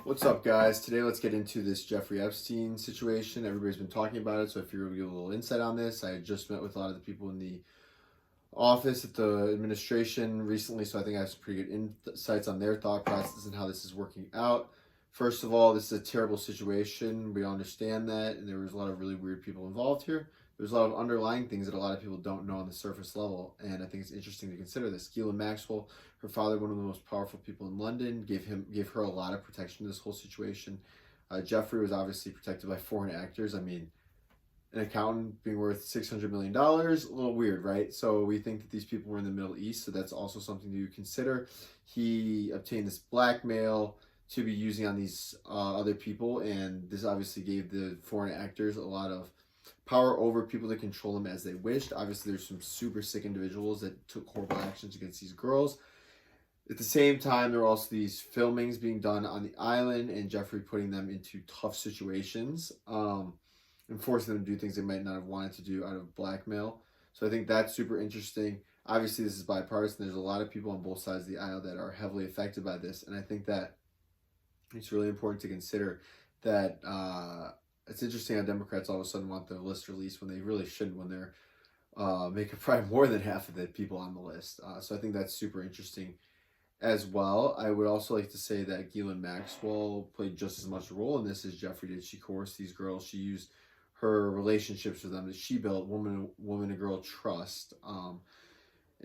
What's up, guys? Today, let's get into this Jeffrey Epstein situation. Everybody's been talking about it, so if you're going to give a little insight on this, I just met with a lot of the people in the office at the administration recently, so I think I have some pretty good insights on their thought process and how this is working out. First of all, this is a terrible situation. We all understand that, and there was a lot of really weird people involved here. There's a lot of underlying things that a lot of people don't know on the surface level, and I think it's interesting to consider this. Ghislaine Maxwell, her father, one of the most powerful people in London, gave her a lot of protection in this whole situation. Jeffrey was obviously protected by foreign actors. I mean, an accountant being worth $600 million, a little weird, right? So we think that these people were in the Middle East, so that's also something to consider. He obtained this blackmail to be using on these other people, and this obviously gave the foreign actors a lot of power over people to control them as they wished. Obviously, there's some super sick individuals that took horrible actions against these girls. At the same time, there were also these filmings being done on the island, and Jeffrey putting them into tough situations and forcing them to do things they might not have wanted to do out of blackmail. So I think that's super interesting. Obviously, this is bipartisan. There's a lot of people on both sides of the aisle that are heavily affected by this, and I think that it's really important to consider that it's interesting how Democrats all of a sudden want the list released when they really shouldn't, when they're making probably more than half of the people on the list. So I think that's super interesting as well. I would also like to say that Ghislaine Maxwell played just as much a role in this as Jeffrey did. She coerced these girls. She used her relationships with them that she built, woman to girl trust, and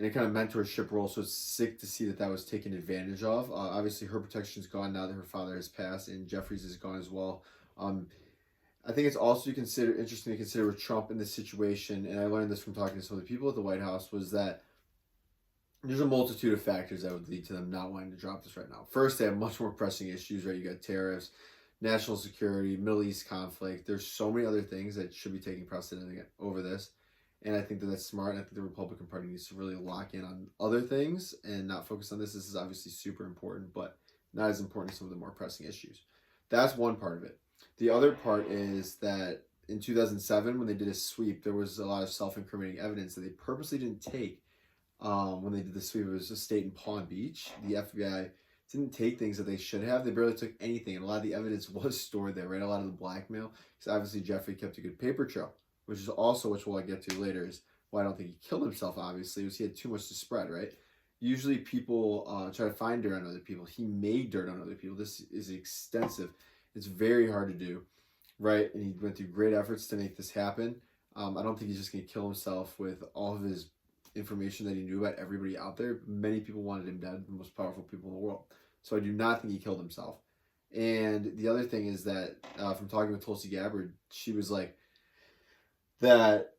a kind of mentorship role. So it's sick to see that that was taken advantage of. Obviously, her protection is gone now that her father has passed, and Jeffrey's is gone as well. I think it's also interesting to consider with Trump in this situation, and I learned this from talking to some of the people at the White House, was that there's a multitude of factors that would lead to them not wanting to drop this right now. First, they have much more pressing issues, right? You got tariffs, national security, Middle East conflict. There's so many other things that should be taking precedent over this, and I think that that's smart, and I think the Republican Party needs to really lock in on other things and not focus on this. This is obviously super important, but not as important as some of the more pressing issues. That's one part of it. The other part is that in 2007, when they did a sweep, there was a lot of self-incriminating evidence that they purposely didn't take when they did the sweep. It was a state in Palm Beach. The FBI didn't take things that they should have. They barely took anything, and a lot of the evidence was stored there, right? A lot of the blackmail, because obviously Jeffrey kept a good paper trail, which is also, which we'll get to later, is why I don't think he killed himself, obviously, was he had too much to spread, right? Usually people try to find dirt on other people. He made dirt on other people. This is extensive. It's very hard to do, right? And he went through great efforts to make this happen. I don't think he's just going to kill himself with all of his information that he knew about everybody out there. Many people wanted him dead, the most powerful people in the world. So I do not think he killed himself. And the other thing is that from talking with Tulsi Gabbard, she was like that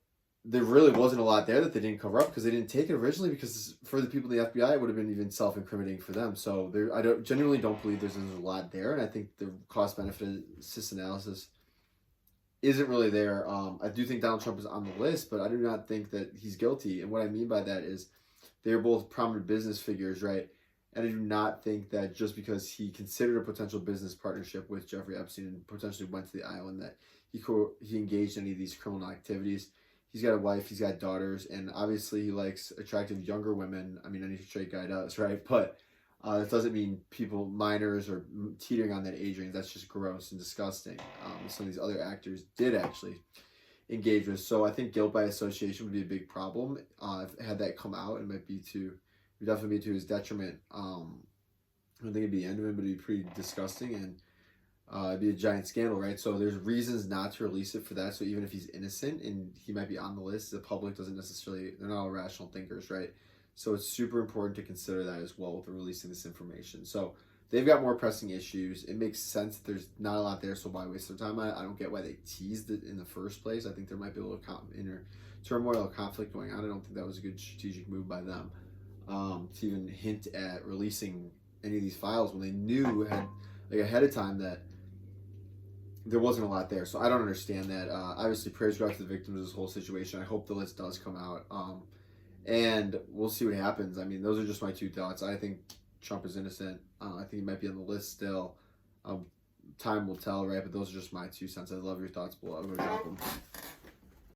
there really wasn't a lot there that they didn't cover up because they didn't take it originally, because for the people in the FBI, it would have been even self-incriminating for them. So I genuinely don't believe there's a lot there, and I think the cost-benefit analysis isn't really there. I do think Donald Trump is on the list, but I do not think that he's guilty. And what I mean by that is they're both prominent business figures, right? And I do not think that just because he considered a potential business partnership with Jeffrey Epstein and potentially went to the island that he engaged in any of these criminal activities. He's got a wife, he's got daughters, and obviously he likes attractive younger women. I mean, any straight guy does, right? But that doesn't mean people, minors, or teetering on that age range. That's just gross and disgusting. Some of these other actors did actually engage with. So I think guilt by association would be a big problem. Had that come out, it would definitely be to his detriment. I don't think it'd be the end of it, but it'd be pretty disgusting, and it'd be a giant scandal, right? So there's reasons not to release it for that. So even if he's innocent and he might be on the list, the public doesn't necessarily, they're not all rational thinkers, right? So it's super important to consider that as well with releasing this information. So they've got more pressing issues. It makes sense that there's not a lot there, so why waste their time? I don't get why they teased it in the first place. I think there might be a little inner turmoil or conflict going on. I don't think that was a good strategic move by them to even hint at releasing any of these files when they knew ahead of time that there wasn't a lot there. So I don't understand that. Obviously, prayers go out to the victims of this whole situation. I hope the list does come out. And we'll see what happens. I mean, those are just my two thoughts. I think Trump is innocent. I think he might be on the list still. Time will tell, right? But those are just my 2 cents. I love your thoughts below. Go drop them.